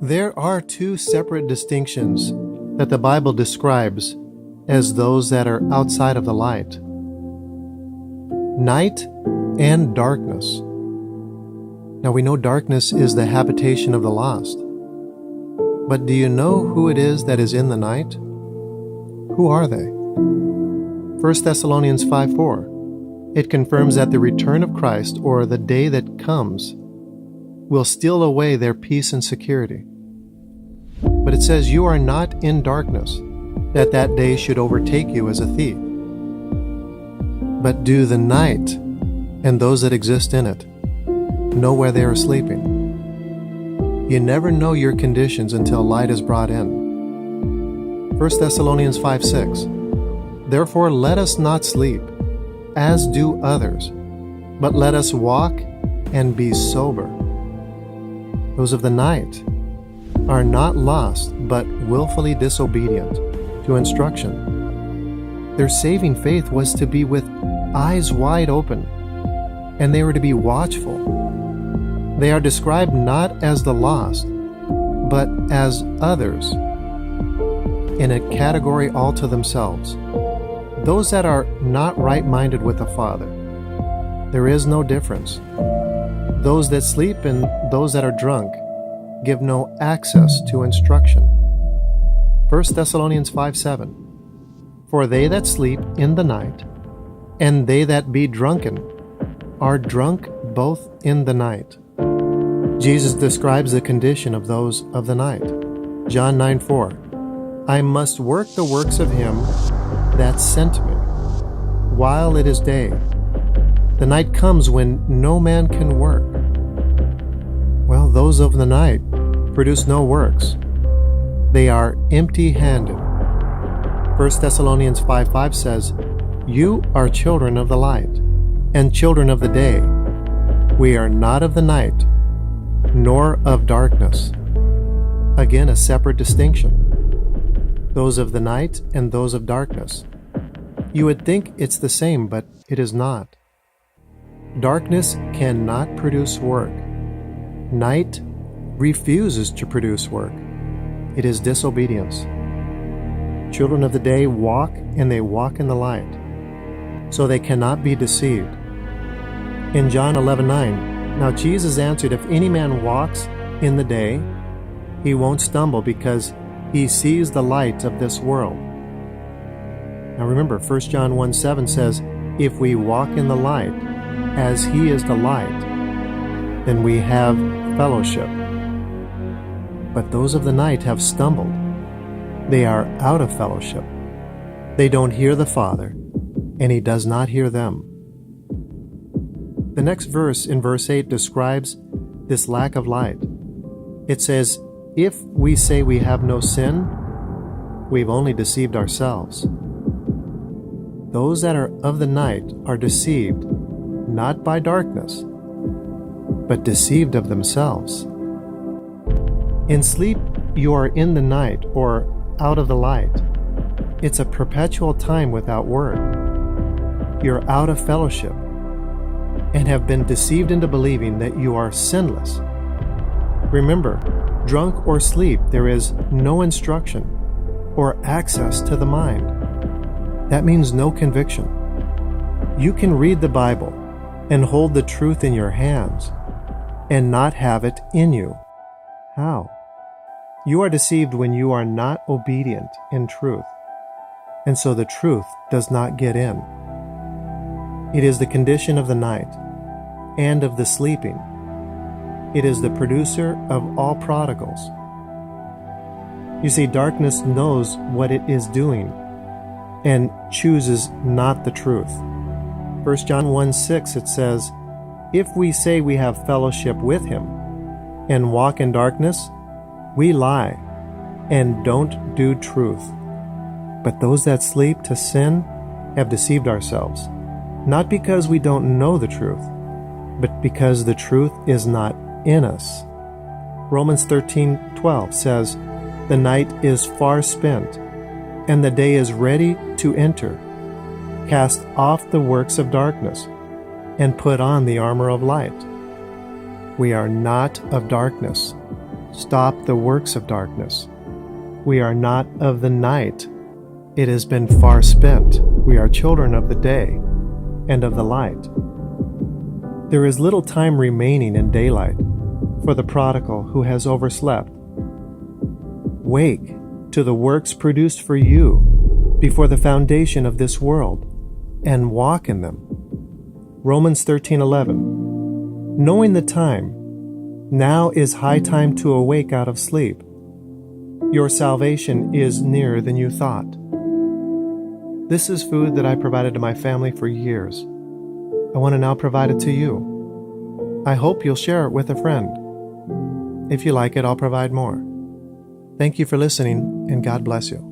There are two separate distinctions that the Bible describes as those that are outside of the light: night and darkness. Now we know darkness is the habitation of the lost. But do you know who it is that is in the night? Who are they? 1 Thessalonians 5:4. It confirms that the return of Christ, or the day that comes, will steal away their peace and security. But it says, "You are not in darkness, that that day should overtake you as a thief. But do the night and those that exist in it know where they are sleeping." You never know your conditions until light is brought in. 1 Thessalonians 5:6. "Therefore let us not sleep, as do others, but let us walk and be sober." Those of the night are not lost, but willfully disobedient to instruction. Their saving faith was to be with eyes wide open, and they were to be watchful. They are described not as the lost, but as others, in a category all to themselves. Those that are not right-minded with the Father. There is no difference. Those that sleep and those that are drunk give no access to instruction. 1 Thessalonians 5:7. "For they that sleep in the night, and they that be drunken, are drunk both in the night." Jesus describes the condition of those of the night. John 9:4. "I must work the works of him that sent me, while it is day. The night comes when no man can work." Well, those of the night produce no works. They are empty-handed. 1 Thessalonians 5:5 says, "You are children of the light, and children of the day. We are not of the night, nor of darkness." Again, a separate distinction. Those of the night and those of darkness. You would think it's the same, but it is not. Darkness cannot produce work. Night refuses to produce work. It is disobedience. Children of the day walk, and they walk in the light, so they cannot be deceived. In John 11:9, "Now Jesus answered, If any man walks in the day, he won't stumble, because he sees the light of this world." Now remember, 1 John 1:7 says, "If we walk in the light, as he is the light, then we have fellowship." But those of the night have stumbled. They are out of fellowship. They don't hear the Father, and he does not hear them. The next verse, in verse 8, describes this lack of light. It says, "If we say we have no sin, we've only deceived ourselves." Those that are of the night are deceived, not by darkness, but deceived of themselves. In sleep, you are in the night, or out of the light. It's a perpetual time without work. You're out of fellowship, and have been deceived into believing that you are sinless. Remember, drunk or asleep, there is no instruction or access to the mind. That means no conviction. You can read the Bible and hold the truth in your hands and not have it in you. How? You are deceived when you are not obedient in truth, and so the truth does not get in. It is the condition of the night and of the sleeping. It is the producer of all prodigals. You see, darkness knows what it is doing and chooses not the truth. 1 John 1:6, it says, "If we say we have fellowship with him and walk in darkness, we lie and don't do truth. But those that sleep to sin have deceived ourselves, not because we don't know the truth, but because the truth is not in us." Romans 13:12 says, "The night is far spent, and the day is ready to enter. Cast off the works of darkness, and put on the armor of light." We are not of darkness, Stop the works of darkness. We are not of the night. It has been far spent. We are children of the day and of the light. There is little time remaining in daylight for the prodigal who has overslept. Wake to the works produced for you before the foundation of this world, and walk in them. Romans 13:11. Knowing the time, now is high time to awake out of sleep. Your salvation is nearer than you thought. This is food that I provided to my family for years. I want to now provide it to you. I hope you'll share it with a friend. If you like it, I'll provide more. Thank you for listening, and God bless you.